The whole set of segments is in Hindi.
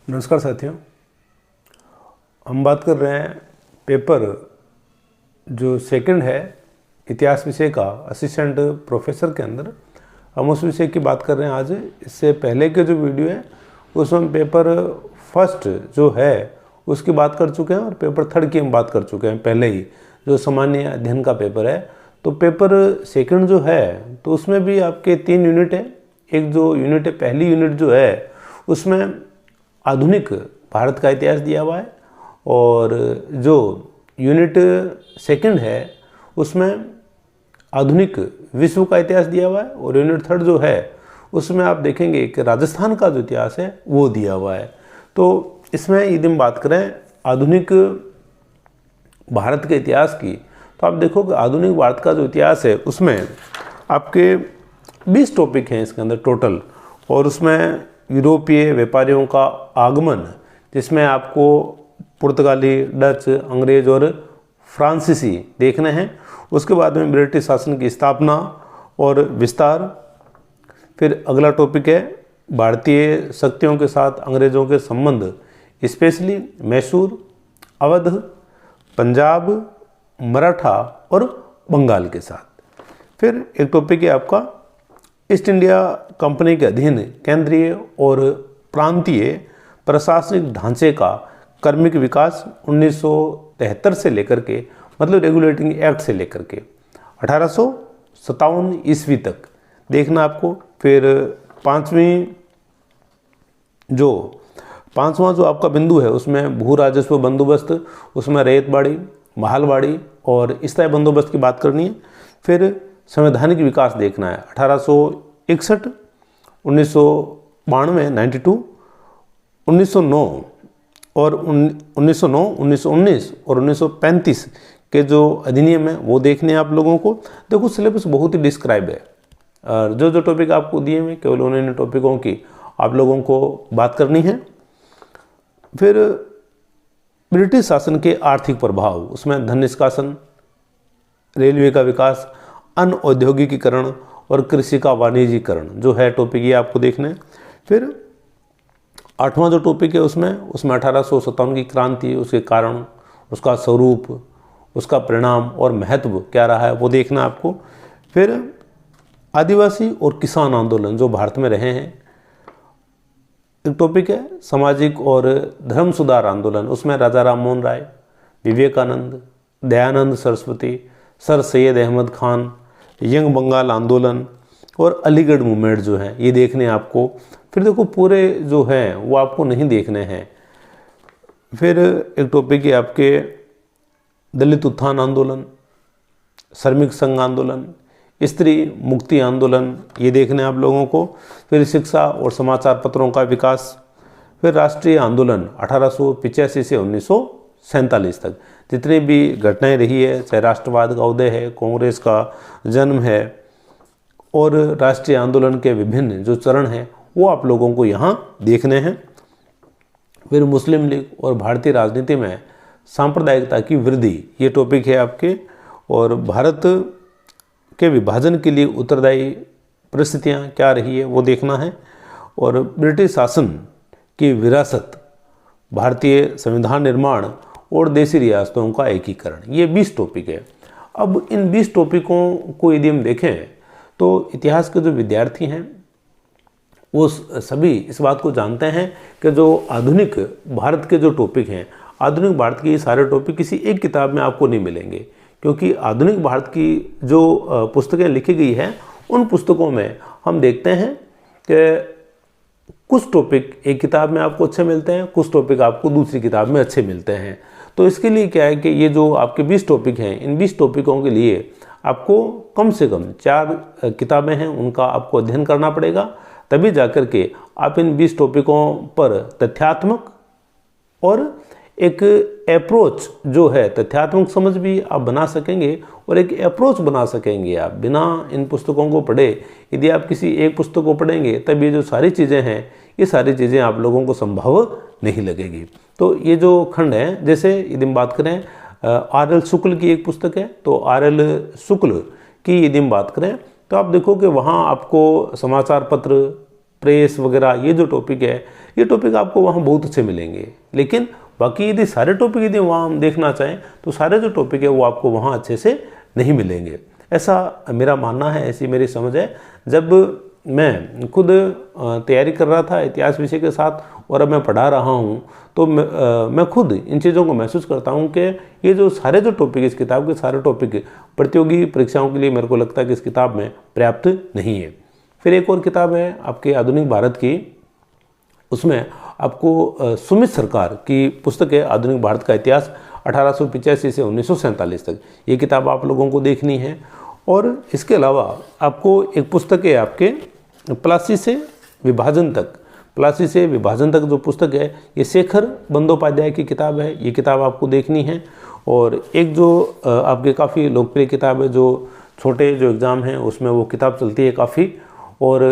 नमस्कार साथियों, हम बात कर रहे हैं पेपर जो सेकंड है इतिहास विषय का असिस्टेंट प्रोफेसर के अंदर। हम उस विषय की बात कर रहे हैं आज। इससे पहले के जो वीडियो है उसमें हम पेपर फर्स्ट जो है उसकी बात कर चुके हैं और पेपर थर्ड की हम बात कर चुके हैं पहले ही, जो सामान्य अध्ययन का पेपर है। तो पेपर सेकंड जो है तो उसमें भी आपके 3 यूनिट है। एक जो यूनिट है, पहली यूनिट जो है उसमें आधुनिक भारत का इतिहास दिया हुआ है, और जो यूनिट सेकंड है उसमें आधुनिक विश्व का इतिहास दिया हुआ है, और यूनिट थर्ड जो है उसमें आप देखेंगे कि राजस्थान का जो इतिहास है वो दिया हुआ है। तो इसमें यदि हम बात करें आधुनिक भारत के इतिहास की, तो आप देखो कि आधुनिक भारत का जो इतिहास है उसमें आपके 20 टॉपिक हैं इसके अंदर टोटल, और उसमें यूरोपीय व्यापारियों का आगमन, जिसमें आपको पुर्तगाली, डच, अंग्रेज और फ्रांसीसी देखने हैं। उसके बाद में ब्रिटिश शासन की स्थापना और विस्तार। फिर अगला टॉपिक है भारतीय शक्तियों के साथ अंग्रेजों के संबंध, स्पेशली मैसूर, अवध, पंजाब, मराठा और बंगाल के साथ। फिर एक टॉपिक है आपका ईस्ट इंडिया कंपनी के अधीन केंद्रीय और प्रांतीय प्रशासनिक ढांचे का क्रमिक विकास 1973 से लेकर के, मतलब रेगुलेटिंग एक्ट से लेकर के 1857 ईस्वी तक देखना आपको। फिर पांचवा जो आपका बिंदु है उसमें भू राजस्व बंदोबस्त, उसमें रैयतवाड़ी, महालवाड़ी और स्थायी बंदोबस्त की बात करनी है। फिर संवैधानिक विकास देखना है 1861, 1992, 92, 1909 और 1919 और 1935 के जो अधिनियम है वो देखने हैं आप लोगों को। देखो सिलेबस बहुत ही डिस्क्राइब है, और जो टॉपिक आपको दिए हैं केवल उन्हीं टॉपिकों की आप लोगों को बात करनी है। फिर ब्रिटिश शासन के आर्थिक प्रभाव, उसमें धन निष्कासन, रेलवे का विकास, अनऔद्योगिकीकरण और कृषि का वाणिज्यीकरण जो है टॉपिक, ये आपको देखना है। फिर 8वां जो टॉपिक है उसमें 1857 की क्रांति, उसके कारण, उसका स्वरूप, उसका परिणाम और महत्व क्या रहा है वो देखना आपको। फिर आदिवासी और किसान आंदोलन जो भारत में रहे हैं, एक टॉपिक है सामाजिक और धर्म सुधार आंदोलन, उसमें राजा राम मोहन राय, विवेकानंद, दयानंद सरस्वती, सर सैयद अहमद खान, यंग बंगाल आंदोलन और अलीगढ़ मूवमेंट जो है ये देखने आपको। फिर देखो पूरे जो हैं वो आपको नहीं देखने हैं। फिर एक टॉपिक है आपके दलित उत्थान आंदोलन, श्रमिक संघ आंदोलन, स्त्री मुक्ति आंदोलन, ये देखने आप लोगों को। फिर शिक्षा और समाचार पत्रों का विकास। फिर राष्ट्रीय आंदोलन 1885 से 1947 तक, जितनी भी घटनाएं रही है, चाहे राष्ट्रवाद का उदय है, कांग्रेस का जन्म है, और राष्ट्रीय आंदोलन के विभिन्न जो चरण हैं वो आप लोगों को यहाँ देखने हैं। फिर मुस्लिम लीग और भारतीय राजनीति में सांप्रदायिकता की वृद्धि, ये टॉपिक है आपके। और भारत के विभाजन के लिए उत्तरदायी परिस्थितियाँ क्या रही है वो देखना है। और ब्रिटिश शासन की विरासत, भारतीय संविधान निर्माण और देशी रियासतों का एकीकरण, ये 20 टॉपिक है। अब इन 20 टॉपिकों को यदि हम देखें तो इतिहास के जो विद्यार्थी हैं वो सभी इस बात को जानते हैं कि जो आधुनिक भारत के जो टॉपिक हैं, आधुनिक भारत के ये सारे टॉपिक किसी एक किताब में आपको नहीं मिलेंगे, क्योंकि आधुनिक भारत की जो पुस्तकें लिखी गई हैं उन पुस्तकों में हम देखते हैं कि कुछ टॉपिक एक किताब में आपको अच्छे मिलते हैं, कुछ टॉपिक आपको दूसरी किताब में अच्छे मिलते हैं। तो इसके लिए क्या है कि ये जो आपके 20 टॉपिक हैं, इन 20 टॉपिकों के लिए आपको कम से कम 4 किताबें हैं उनका आपको अध्ययन करना पड़ेगा, तभी जाकर के आप इन 20 टॉपिकों पर तथ्यात्मक और एक अप्रोच जो है, तथ्यात्मक समझ भी आप बना सकेंगे और एक अप्रोच बना सकेंगे आप बिना इन पुस्तकों को पढ़े। यदि आप किसी एक पुस्तक को पढ़ेंगे तब ये जो सारी चीज़ें हैं, ये सारी चीज़ें आप लोगों को संभव नहीं लगेगी। तो ये जो खंड है, जैसे यदि हम बात करें आर.एल. शुक्ल की एक पुस्तक है, तो आर.एल. शुक्ल की यदि हम बात करें तो आप देखो कि वहाँ आपको समाचार पत्र, प्रेस वगैरह, ये जो टॉपिक है, ये टॉपिक आपको वहाँ बहुत अच्छे मिलेंगे। लेकिन बाकी यदि सारे टॉपिक यदि वहाँ हम देखना चाहें तो सारे जो टॉपिक है वो आपको वहाँ अच्छे से नहीं मिलेंगे। ऐसा मेरा मानना है, ऐसी मेरी समझ है। जब मैं खुद तैयारी कर रहा था इतिहास विषय के साथ और अब मैं पढ़ा रहा हूँ तो मैं खुद इन चीज़ों को महसूस करता हूँ कि ये जो सारे जो टॉपिक इस किताब के सारे टॉपिक प्रतियोगी परीक्षाओं के लिए मेरे को लगता है कि इस किताब में पर्याप्त नहीं है। फिर एक और किताब है आपके आधुनिक भारत की, उसमें आपको सुमित सरकार की पुस्तक है आधुनिक भारत का इतिहास 1885 से 1947 तक। ये किताब आप लोगों को देखनी है। और इसके अलावा आपको एक पुस्तक है आपके प्लासी से विभाजन तक। प्लासी से विभाजन तक जो पुस्तक है ये शेखर बंदोपाध्याय की किताब है, ये किताब आपको देखनी है। और एक जो आपके काफ़ी लोकप्रिय किताब है, जो छोटे जो एग्ज़ाम हैं उसमें वो किताब चलती है काफ़ी, और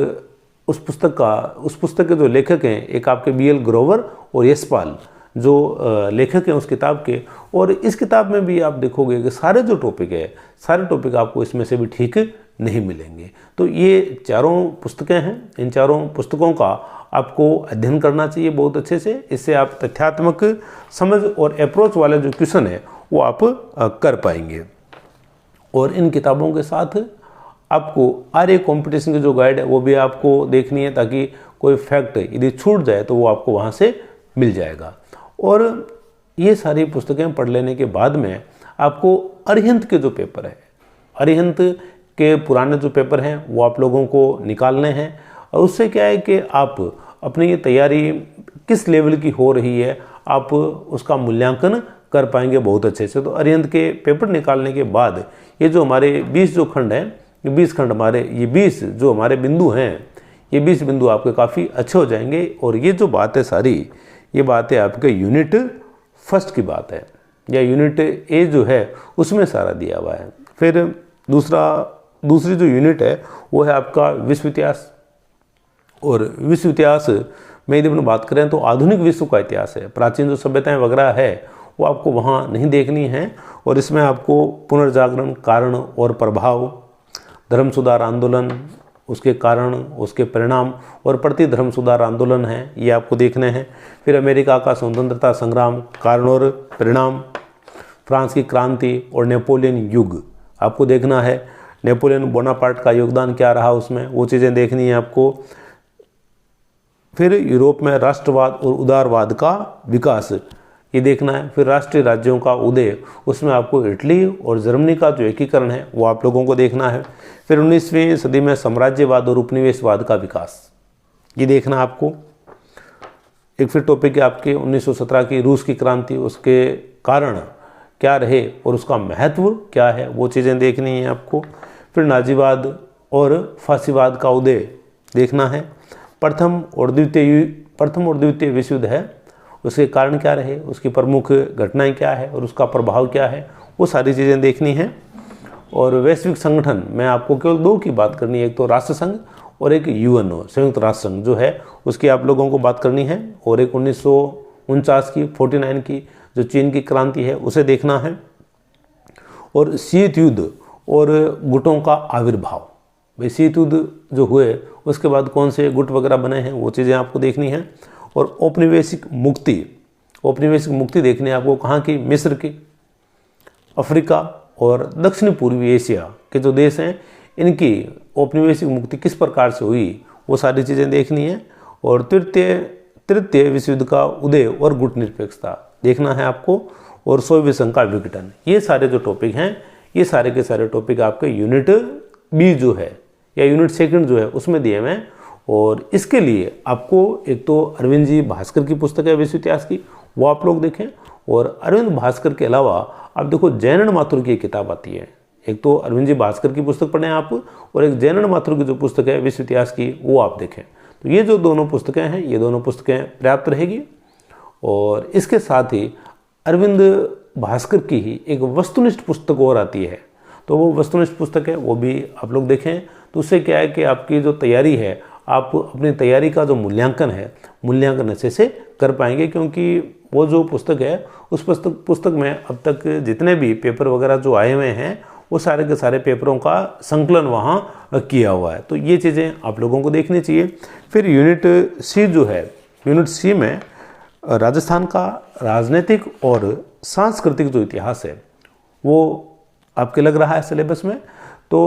उस पुस्तक के जो लेखक हैं एक आपके BL ग्रोवर और यशपाल जो लेखक हैं उस किताब के। और इस किताब में भी आप देखोगे कि सारे जो टॉपिक है, सारे टॉपिक आपको इसमें से भी ठीक नहीं मिलेंगे। तो ये चारों पुस्तकें हैं, इन चारों पुस्तकों का आपको अध्ययन करना चाहिए बहुत अच्छे से। इससे आप तथ्यात्मक समझ और अप्रोच वाले जो क्वेश्चन है वो आप कर पाएंगे। और इन किताबों के साथ आपको आर्य कंपटीशन की जो गाइड है वो भी आपको देखनी है, ताकि कोई फैक्ट यदि छूट जाए तो वो आपको वहाँ से मिल जाएगा। और ये सारी पुस्तकें पढ़ लेने के बाद में आपको अरिहंत के जो पेपर है, अरिहंत के पुराने जो पेपर हैं वो आप लोगों को निकालने हैं। और उससे क्या है कि आप अपनी ये तैयारी किस लेवल की हो रही है आप उसका मूल्यांकन कर पाएंगे बहुत अच्छे से। तो अरिहंत के पेपर निकालने के बाद ये जो हमारे 20 जो खंड हैं, ये 20 खंड हमारे, ये 20 जो हमारे बिंदु हैं, ये 20 बिंदु आपके काफ़ी अच्छे हो जाएंगे। और ये जो बात है सारी, ये बात है आपके यूनिट फर्स्ट की बात है, या यूनिट ए जो है उसमें सारा दिया हुआ है। फिर दूसरी जो यूनिट है वो है आपका विश्व इतिहास। और विश्व इतिहास में यदि अपन बात करें तो आधुनिक विश्व का इतिहास है, प्राचीन जो सभ्यताएं वगैरह है वो आपको वहाँ नहीं देखनी है। और इसमें आपको पुनर्जागरण, कारण और प्रभाव, धर्म सुधार आंदोलन, उसके कारण, उसके परिणाम और प्रति धर्म सुधार आंदोलन है, ये आपको देखने हैं। फिर अमेरिका का स्वतंत्रता संग्राम, कारण और परिणाम, फ्रांस की क्रांति और नेपोलियन युग आपको देखना है। नेपोलियन बोनापार्ट का योगदान क्या रहा उसमें, वो चीज़ें देखनी है आपको। फिर यूरोप में राष्ट्रवाद और उदारवाद का विकास, ये देखना है। फिर राष्ट्रीय राज्यों का उदय, उसमें आपको इटली और जर्मनी का जो एकीकरण है वो आप लोगों को देखना है। फिर 19वीं सदी में साम्राज्यवाद और उपनिवेशवाद का विकास, ये देखना आपको। एक फिर टॉपिक है आपके 1917 की रूस की क्रांति, उसके कारण क्या रहे और उसका महत्व क्या है, वो चीज़ें देखनी है आपको। फिर नाजीवाद और फांसीवाद का उदय देखना है। प्रथम और द्वितीय विश्व युद्ध है, उसके कारण क्या रहे, उसकी प्रमुख घटनाएं क्या है और उसका प्रभाव क्या है, वो सारी चीज़ें देखनी है। और वैश्विक संगठन में आपको केवल 2 की बात करनी है, एक तो राष्ट्र संघ और एक UNO संयुक्त राष्ट्र संघ जो है उसकी आप लोगों को बात करनी है। और एक 1949 की 49 की जो चीन की क्रांति है उसे देखना है। और शीत युद्ध और गुटों का आविर्भाव, भाई शीत युद्ध जो हुए उसके बाद कौन से गुट वगैरह बने हैं वो चीज़ें आपको देखनी है। और औपनिवेशिक मुक्ति देखनी है आपको, कहाँ की, मिस्र की, अफ्रीका और दक्षिण पूर्वी एशिया के जो देश हैं इनकी औपनिवेशिक मुक्ति किस प्रकार से हुई वो सारी चीज़ें देखनी है। और तृतीय विश्व युद्ध का उदय और गुट निरपेक्षता देखना है आपको। और सोवियत संघ का विघटन, ये सारे जो टॉपिक हैं ये सारे के सारे टॉपिक आपके यूनिट बी जो है या यूनिट सेकंड जो है उसमें दिए हुए हैं। और इसके लिए आपको एक तो अरविंद जी भास्कर की पुस्तक है विश्व इतिहास की, वो आप लोग देखें। और अरविंद भास्कर के अलावा आप देखो जैनन माथुर की किताब आती है, एक तो अरविंद जी भास्कर की पुस्तक पढ़ें आप, और एक जैनन माथुर की जो पुस्तक है विश्व इतिहास की वो आप देखें। तो ये जो दोनों पुस्तकें हैं ये दोनों पुस्तकें पर्याप्त रहेगी। और इसके साथ ही अरविंद भास्कर की ही एक वस्तुनिष्ठ पुस्तक और आती है, तो वो वस्तुनिष्ठ पुस्तक है वो भी आप लोग देखें। तो उससे क्या है कि आपकी जो तैयारी है, आप अपनी तैयारी का जो मूल्यांकन है मूल्यांकन अच्छे से कर पाएंगे। क्योंकि वो जो पुस्तक है उस पुस्तक में अब तक जितने भी पेपर वगैरह जो आए हुए हैं वो सारे के सारे पेपरों का संकलन वहाँ किया हुआ है। तो ये चीज़ें आप लोगों को देखनी चाहिए। फिर यूनिट सी जो है, यूनिट सी में राजस्थान का राजनीतिक और सांस्कृतिक जो इतिहास है वो आपके लग रहा है सिलेबस में। तो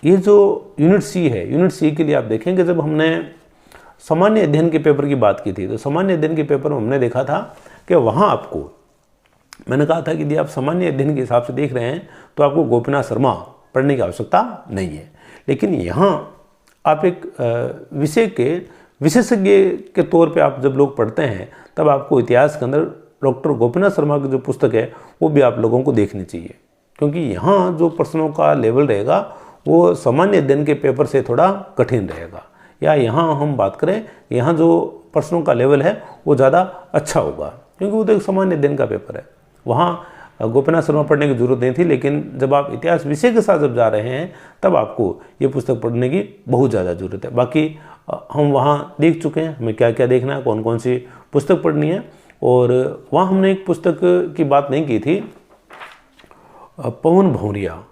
ये जो यूनिट सी है, यूनिट सी के लिए आप देखेंगे, जब हमने सामान्य अध्ययन के पेपर की बात की थी तो सामान्य अध्ययन के पेपर में हमने देखा था कि वहाँ आपको, मैंने कहा था कि यदि आप सामान्य अध्ययन के हिसाब से देख रहे हैं तो आपको गोपीनाथ शर्मा पढ़ने की आवश्यकता नहीं है। लेकिन यहाँ आप एक विषय के विशेषज्ञ के तौर पे आप जब लोग पढ़ते हैं तब आपको इतिहास के अंदर डॉक्टर गोपीनाथ शर्मा की जो पुस्तक है वो भी आप लोगों को देखनी चाहिए, क्योंकि यहाँ जो प्रश्नों का लेवल रहेगा वो सामान्य अध्ययन के पेपर से थोड़ा कठिन रहेगा। या यहाँ हम बात करें, यहाँ जो प्रश्नों का लेवल है वो ज़्यादा अच्छा होगा, क्योंकि वो तो एक सामान्य अध्ययन का पेपर है। वहाँ गोपीनाथ शर्मा पढ़ने की जरूरत नहीं थी, लेकिन जब आप इतिहास विषय के साथ जब जा रहे हैं तब आपको ये पुस्तक पढ़ने की बहुत ज़्यादा ज़रूरत है। बाकी हम वहाँ देख चुके हैं हमें क्या क्या देखना है, कौन कौन सी पुस्तक पढ़नी है। और वहाँ हमने एक पुस्तक की बात नहीं की थी, पवन भौरिया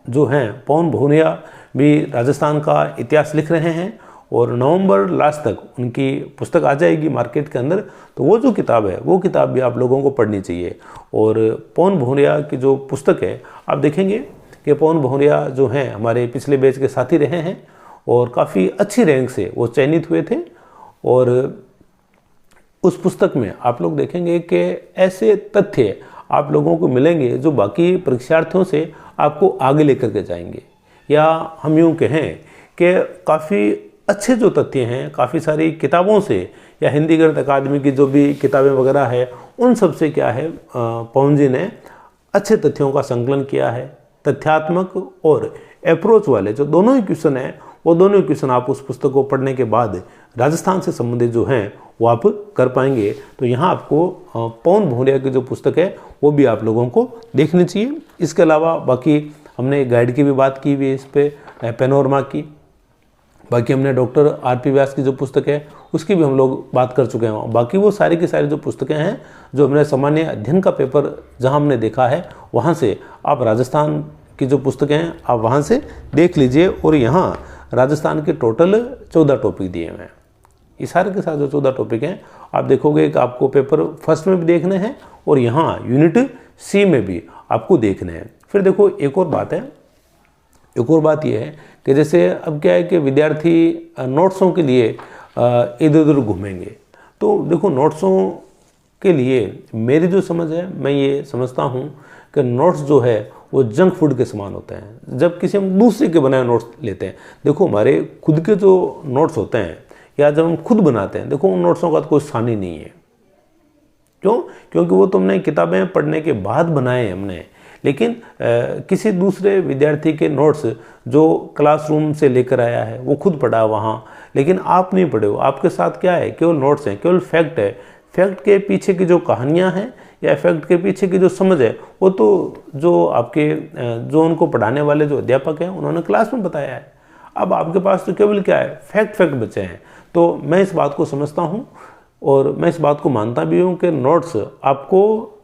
जो हैं, पवन भौरिया भी राजस्थान का इतिहास लिख रहे हैं और नवंबर लास्ट तक उनकी पुस्तक आ जाएगी मार्केट के अंदर। तो वो जो किताब है वो किताब भी आप लोगों को पढ़नी चाहिए। और पवन भौरिया की जो पुस्तक है आप देखेंगे कि पवन भौरिया जो हैं हमारे पिछले बैच के साथी रहे हैं और काफ़ी अच्छी रैंक से वो चयनित हुए थे। और उस पुस्तक में आप लोग देखेंगे कि ऐसे तथ्य आप लोगों को मिलेंगे जो बाकी परीक्षार्थियों से आपको आगे लेकर के जाएंगे। या हम यूँ कहें कि काफ़ी अच्छे जो तथ्य हैं काफ़ी सारी किताबों से, या हिंदी गणित अकादमी की जो भी किताबें वगैरह है उन सब से क्या है, पवन जी ने अच्छे तथ्यों का संकलन किया है। तथ्यात्मक और अप्रोच वाले जो दोनों ही क्वेश्चन हैं वो दोनों ही क्वेश्चन आप उस पुस्तक को पढ़ने के बाद राजस्थान से संबंधित जो हैं वो आप कर पाएंगे। तो यहाँ आपको पवन भौरिया की जो पुस्तक है वो भी आप लोगों को देखनी चाहिए। इसके अलावा बाकी हमने गाइड की भी बात की हुई है, इस पर पेनोरमा की। बाकी हमने डॉक्टर आर.पी. व्यास की जो पुस्तक है उसकी भी हम लोग बात कर चुके हैं। बाकी वो सारी की सारी जो पुस्तकें हैं जो हमने सामान्य अध्ययन का पेपर जहां हमने देखा है वहां से आप राजस्थान की जो पुस्तकें हैं आप वहां से देख लीजिए। और यहाँ राजस्थान के टोटल 14 टॉपिक दिए हुए हैं। ये सारे के साथ जो 14 टॉपिक हैं आप देखोगे कि आपको पेपर फर्स्ट में भी देखने हैं और यहाँ यूनिट सी में भी आपको देखने हैं। फिर देखो एक और बात है, एक और बात यह है कि जैसे अब क्या है कि विद्यार्थी नोट्सों के लिए इधर उधर घूमेंगे। तो देखो नोट्सों के लिए मेरी जो समझ है, मैं ये समझता हूँ कि नोट्स जो है वो जंक फूड के समान होते हैं। जब किसी हम दूसरे के बनाए नोट्स लेते हैं, देखो हमारे खुद के जो नोट्स होते हैं या जब हम खुद बनाते हैं, देखो उन नोट्सों का तो कोई स्थान ही नहीं है। क्यों? क्योंकि वो तुमने किताबें पढ़ने के बाद बनाए हमने। लेकिन किसी दूसरे विद्यार्थी के नोट्स जो क्लासरूम से लेकर आया है वो खुद पढ़ा वहाँ, लेकिन आप नहीं पढ़े हो। आपके साथ क्या है, केवल नोट्स हैं, केवल फैक्ट है। फैक्ट के पीछे की जो कहानियाँ हैं या फैक्ट के पीछे की जो समझ है वो तो जो आपके जो उनको पढ़ाने वाले जो अध्यापक हैं उन्होंने क्लास में बताया है। अब आपके पास तो केवल क्या है, फैक्ट बचे हैं। तो मैं इस बात को समझता हूँ और मैं इस बात को मानता भी हूँ कि नोट्स आपको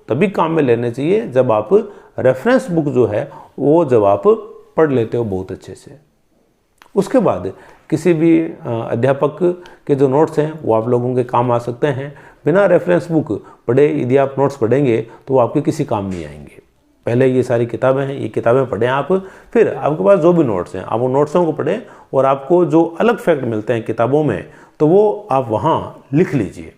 तभी काम में लेने चाहिए जब आप रेफरेंस बुक जो है वो जब आप पढ़ लेते हो बहुत अच्छे से। उसके बाद किसी भी अध्यापक के जो नोट्स हैं वो आप लोगों के काम आ सकते हैं। बिना रेफरेंस बुक पढ़े यदि आप नोट्स पढ़ेंगे तो वो आपके किसी काम नहीं आएंगे। पहले ये सारी किताबें हैं, ये किताबें पढ़ें आप, फिर आपके पास जो भी नोट्स हैं आप वो नोट्सों को पढ़ें और आपको जो अलग फैक्ट मिलते हैं किताबों में तो वो आप वहाँ लिख लीजिए।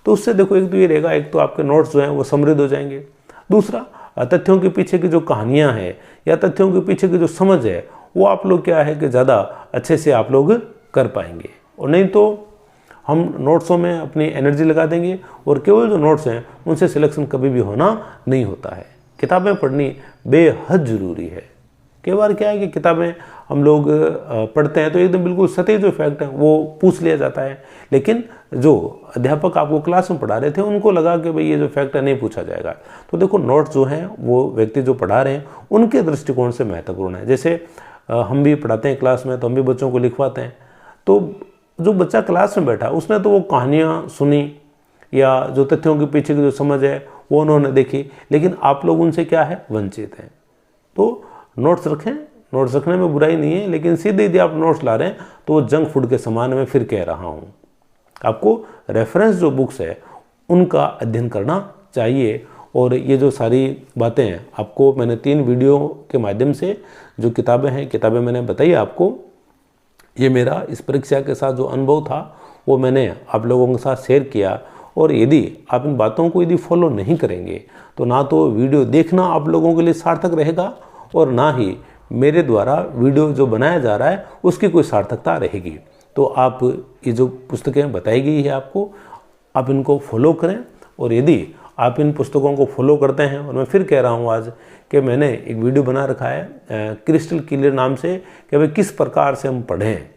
तो उससे देखो एक तो ये रहेगा, एक तो आपके नोट्स जो हैं वो समृद्ध हो जाएंगे। दूसरा, तथ्यों के पीछे की जो कहानियाँ हैं या तथ्यों के पीछे की जो समझ है वो आप लोग क्या है कि ज़्यादा अच्छे से आप लोग कर पाएंगे। और नहीं तो हम नोट्सों में अपनी एनर्जी लगा देंगे और केवल जो नोट्स हैं उनसे सिलेक्शन कभी भी होना नहीं होता है। किताबें पढ़नी बेहद ज़रूरी है। कई बार क्या है कि किताबें हम लोग पढ़ते हैं तो एकदम बिल्कुल सटीक जो फैक्ट है वो पूछ लिया जाता है, लेकिन जो अध्यापक आपको क्लास में पढ़ा रहे थे उनको लगा कि भाई ये जो फैक्ट है नहीं पूछा जाएगा। तो देखो नोट्स जो हैं वो व्यक्ति जो पढ़ा रहे हैं उनके दृष्टिकोण से महत्वपूर्ण है। जैसे हम भी पढ़ाते हैं क्लास में तो हम भी बच्चों को लिखवाते हैं, तो जो बच्चा क्लास में बैठा उसने तो वो कहानियाँ सुनी या जो तथ्यों के पीछे की जो समझ है वो उन्होंने देखी, लेकिन आप लोग उनसे क्या है वंचित हैं। तो नोट्स रखें, नोट्स रखने में बुराई नहीं है, लेकिन सीधे यदि आप नोट्स ला रहे हैं तो वो जंक फूड के समान मैं फिर कह रहा हूँ। आपको रेफरेंस जो बुक्स है उनका अध्ययन करना चाहिए। और ये जो सारी बातें हैं आपको मैंने 3 वीडियो के माध्यम से जो किताबें मैंने बताई आपको, ये मेरा इस परीक्षा के साथ जो अनुभव था वो मैंने आप लोगों के साथ शेयर किया। और यदि आप इन बातों को यदि फॉलो नहीं करेंगे तो ना तो वीडियो देखना आप लोगों के लिए सार्थक रहेगा और ना ही मेरे द्वारा वीडियो जो बनाया जा रहा है उसकी कोई सार्थकता रहेगी। तो आप ये जो पुस्तकें बताई गई है आपको, आप इनको फॉलो करें। और यदि आप इन पुस्तकों को फॉलो करते हैं, और मैं फिर कह रहा हूँ आज कि मैंने एक वीडियो बना रखा है क्रिस्टल क्लियर नाम से कि भाई किस प्रकार से हम पढ़ें।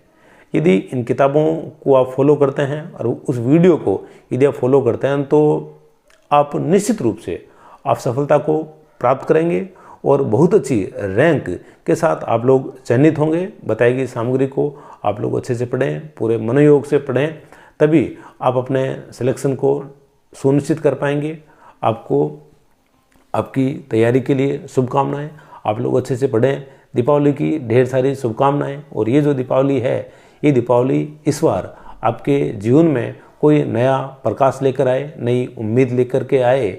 यदि इन किताबों को आप फॉलो करते हैं और उस वीडियो को यदि आप फॉलो करते हैं तो आप निश्चित रूप से आप सफलता को प्राप्त करेंगे और बहुत अच्छी रैंक के साथ आप लोग चयनित होंगे। बताई गई सामग्री को आप लोग अच्छे से पढ़ें, पूरे मनोयोग से पढ़ें, तभी आप अपने सिलेक्शन को सुनिश्चित कर पाएंगे। आपको आपकी तैयारी के लिए शुभकामनाएं। आप लोग अच्छे से पढ़ें। दीपावली की ढेर सारी शुभकामनाएं। और ये जो दीपावली है, ये दीपावली इस बार आपके जीवन में कोई नया प्रकाश लेकर आए, नई उम्मीद लेकर के आए।